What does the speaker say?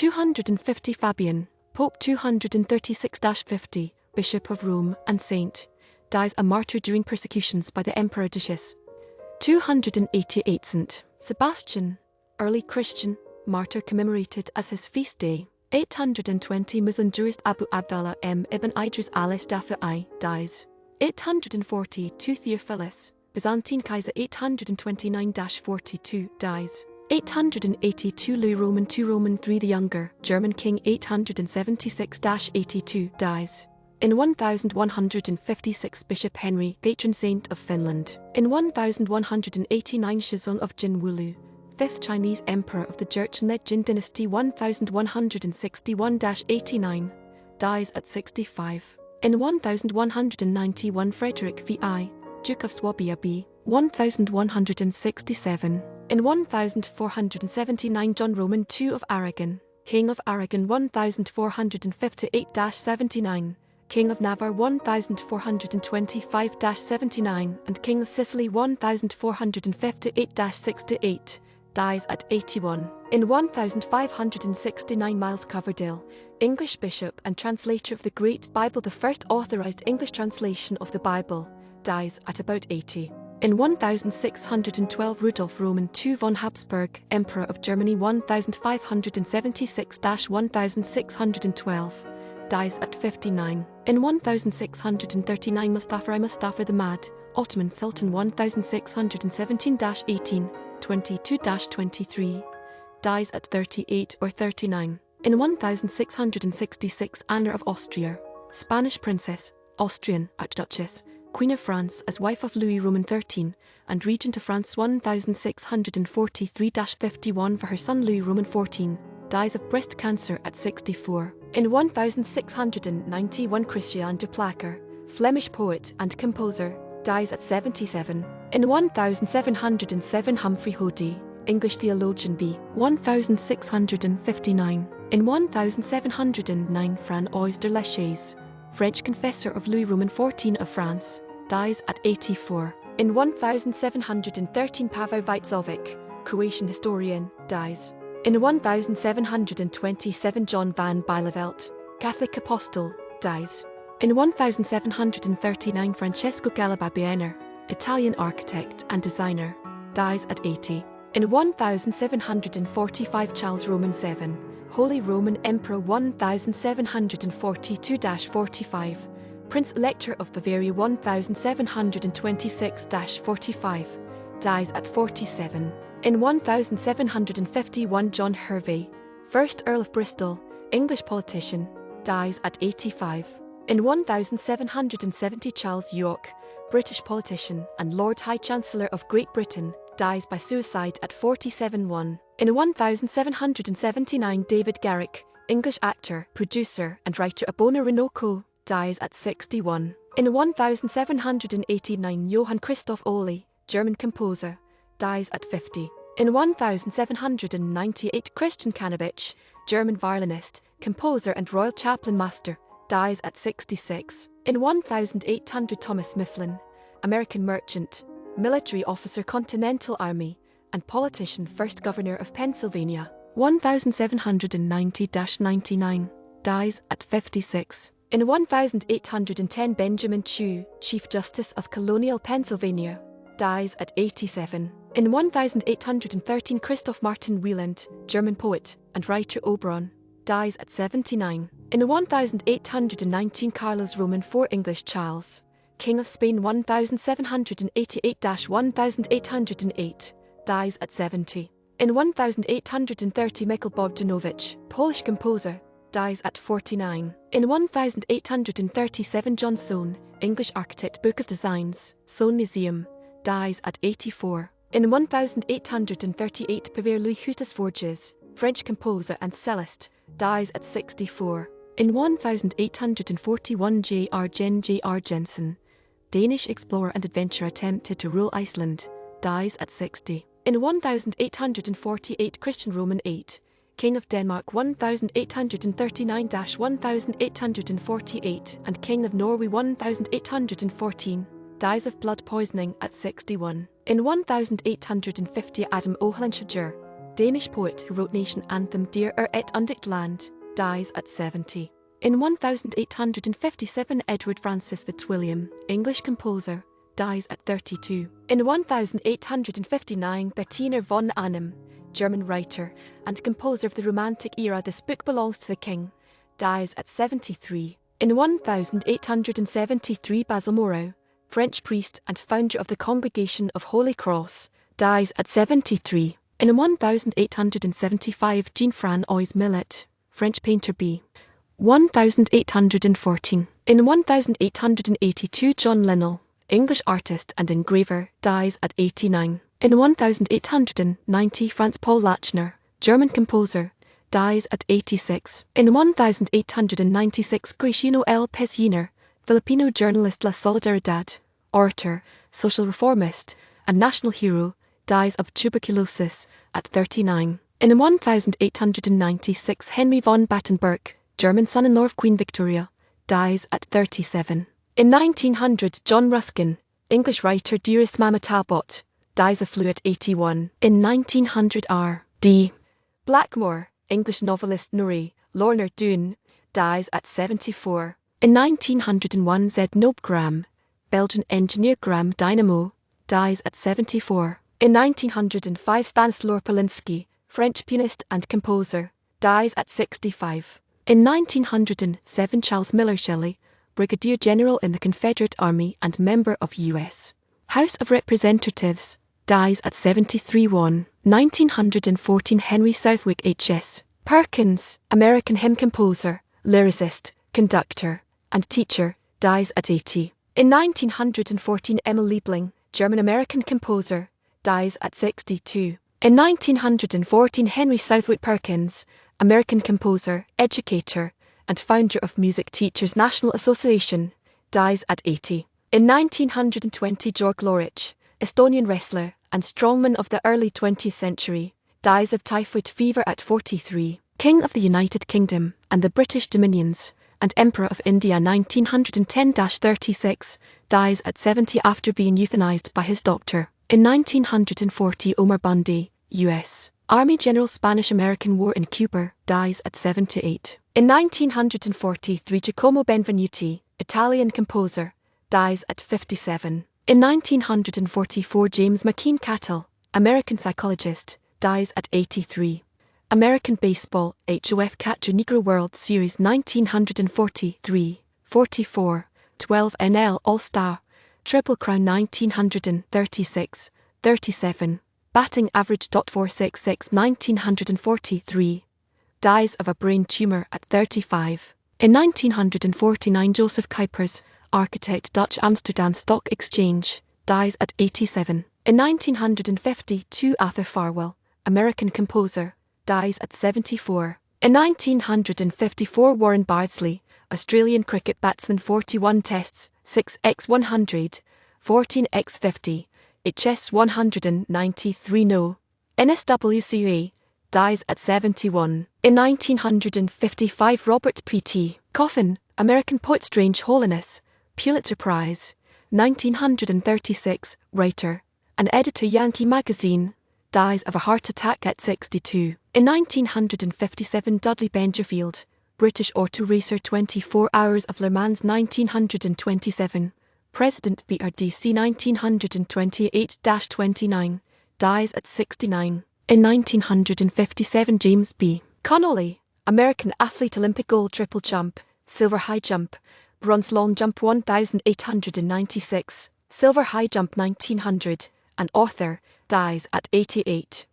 250 Fabian, Pope 236-50, Bishop of Rome and Saint, dies a martyr during persecutions by the Emperor Decius. 288 St. Sebastian, early Christian, martyr commemorated as his feast day. 820 Muslim jurist Abu Abdallah ibn Idris al-Shafi'i dies. 842 Theophilus, Byzantine Kaiser 829-42 dies. 882 Louis Roman III the Younger, German King 876-82 dies. In 1156 Bishop Henry, patron saint of Finland. In 1189 Shizong of Jinwulu, 5th Chinese Emperor of the Jurchen-led Jin Dynasty 1161-89, dies at 65. In 1191 Frederick VI, Duke of Swabia B. 1167. In 1479 John Roman II of Aragon, King of Aragon 1458-79, King of Navarre 1425-79 and King of Sicily 1458-68, dies at 81. In 1569 Miles Coverdale, English bishop and translator of the Great Bible, the first authorized English translation of the Bible, dies at about 80. In 1612 Rudolf Roman II von Habsburg, Emperor of Germany 1576-1612, dies at 59. In 1639 Mustafa I Mustafa the Mad, Ottoman Sultan 1617-18, 22-23, dies at 38 or 39. In 1666 Anna of Austria, Spanish princess, Austrian Archduchess, Queen of France as wife of Louis Roman XIII, and Regent of France 1643-51 for her son Louis Roman XIV, dies of breast cancer at 64. In 1691 Christian de Placker, Flemish poet and composer, dies at 77. In 1707 Humphrey Hodie, English theologian b. 1659. In 1709 Francois de Lachaise, French confessor of Louis Roman XIV of France, dies at 84. In 1713 Pavel Vajtzovic, Croatian historian, dies. In 1727 John van Bijleveld, Catholic apostle, dies. In 1739 Francesco Galli-Babiener, Italian architect and designer, dies at 80. In 1745 Charles Roman VII, Holy Roman Emperor 1742-45, Prince Elector of Bavaria 1726-45, dies at 47. In 1751 John Hervey, 1st Earl of Bristol, English politician, dies at 85. In 1770 Charles York, British politician and Lord High Chancellor of Great Britain, dies by suicide at 47. In 1779 David Garrick, English actor, producer and writer Abona Rinoko, dies at 61. In 1789 Johann Christoph Ohly, German composer, dies at 50. In 1798 Christian Kanabich, German violinist, composer and royal chaplain master, dies at 66. In 1800 Thomas Mifflin, American merchant, military officer Continental Army, and politician, first governor of Pennsylvania, 1790-99, dies at 56. In 1810 Benjamin Chew, Chief Justice of Colonial Pennsylvania, dies at 87. In 1813 Christoph Martin Wieland, German poet and writer Oberon, dies at 79. In 1819 Carlos Roman IV English Charles, King of Spain 1788-1808, dies at 70. In 1830 Mikhail Bogdanovich, Polish composer, dies at 49. In 1837 John Soane, English architect, Book of Designs, Soane Museum, dies at 84. In 1838 Pierre Louis Hustis Forges, French composer and cellist, dies at 64. In 1841 J.R. Jensen, Danish explorer and adventurer, attempted to rule Iceland, dies at 60. In 1848 Christian Roman VIII, King of Denmark 1839-1848 and King of Norway 1814, dies of blood poisoning at 61. In 1850 Adam Oehlenschläger, Danish poet who wrote nation anthem Dear et undicht land, dies at 70. In 1857, Edward Francis Fitzwilliam, English composer, dies at 32. In 1859, Bettina von Arnim, German writer and composer of the Romantic era This Book Belongs to the King, dies at 73. In 1873, Basil Moreau, French priest and founder of the Congregation of Holy Cross, dies at 73. In 1875, Jean-François Millet, French painter b. 1814. In 1882, John Linnell, English artist and engraver, dies at 89. In 1890, Franz Paul Lachner, German composer, dies at 86. In 1896, Graciano L. Pesciner, Filipino journalist La Solidaridad, orator, social reformist, and national hero, dies of tuberculosis at 39. In 1896, Henry von Battenberg, German son-in-law of Queen Victoria, dies at 37. In 1900, John Ruskin, English writer Dearest Mama Talbot, dies of flu at 81. In 1900, R.D. Blackmore, English novelist Norrie Lorna Doone, dies at 74. In 1901, Z. Nobe Graham, Belgian engineer Graham Dynamo, dies at 74. In 1905, Stanislaw Polinsky, French pianist and composer, dies at 65. In 1907, Charles Miller Shelley, Brigadier General in the Confederate Army and member of U.S. House of Representatives, dies at 73. 1914, Henry Southwick H.S. Perkins, American hymn composer, lyricist, conductor, and teacher, dies at 80. In 1914, Emil Liebling, German-American composer, dies at 62. In 1914, Henry Southwick Perkins, American composer, educator, and founder of Music Teachers National Association, dies at 80. In 1920, Georg Lorich, Estonian wrestler and strongman of the early 20th century, dies of typhoid fever at 43. King of the United Kingdom and the British Dominions, and Emperor of India 1910-36, dies at 70 after being euthanized by his doctor. In 1940, Omar Bundy, U.S. Army General, Spanish-American War in Cuba, dies at 78. In 1943, Giacomo Benvenuti, Italian composer, dies at 57. In 1944, James McKean Cattell, American psychologist, dies at 83. American baseball, HOF Catcher Negro World Series 1943, 44, 12 NL All-Star, Triple Crown 1936, 37, batting average .466 1943, dies of a brain tumor at 35. In 1949, Joseph Kuipers, architect, Dutch Amsterdam Stock Exchange, dies at 87. In 1952, Arthur Farwell, American composer, dies at 74. In 1954, Warren Bardsley, Australian cricket batsman, 41 tests, 6x100, 14x50, HS 193 no. NSWCA, dies at 71. In 1955, Robert P.T. Coffin, American poet, Strange Holiness, Pulitzer Prize, 1936, writer and editor, Yankee Magazine, dies of a heart attack at 62. In 1957, Dudley Benjerfield, British auto racer, 24 Hours of Le Mans 1927, President BRDC 1928-29, dies at 69. In 1957, James B. Connolly, American athlete, Olympic gold triple jump, silver high jump, bronze long jump 1896, silver high jump 1900, and author, dies at 88.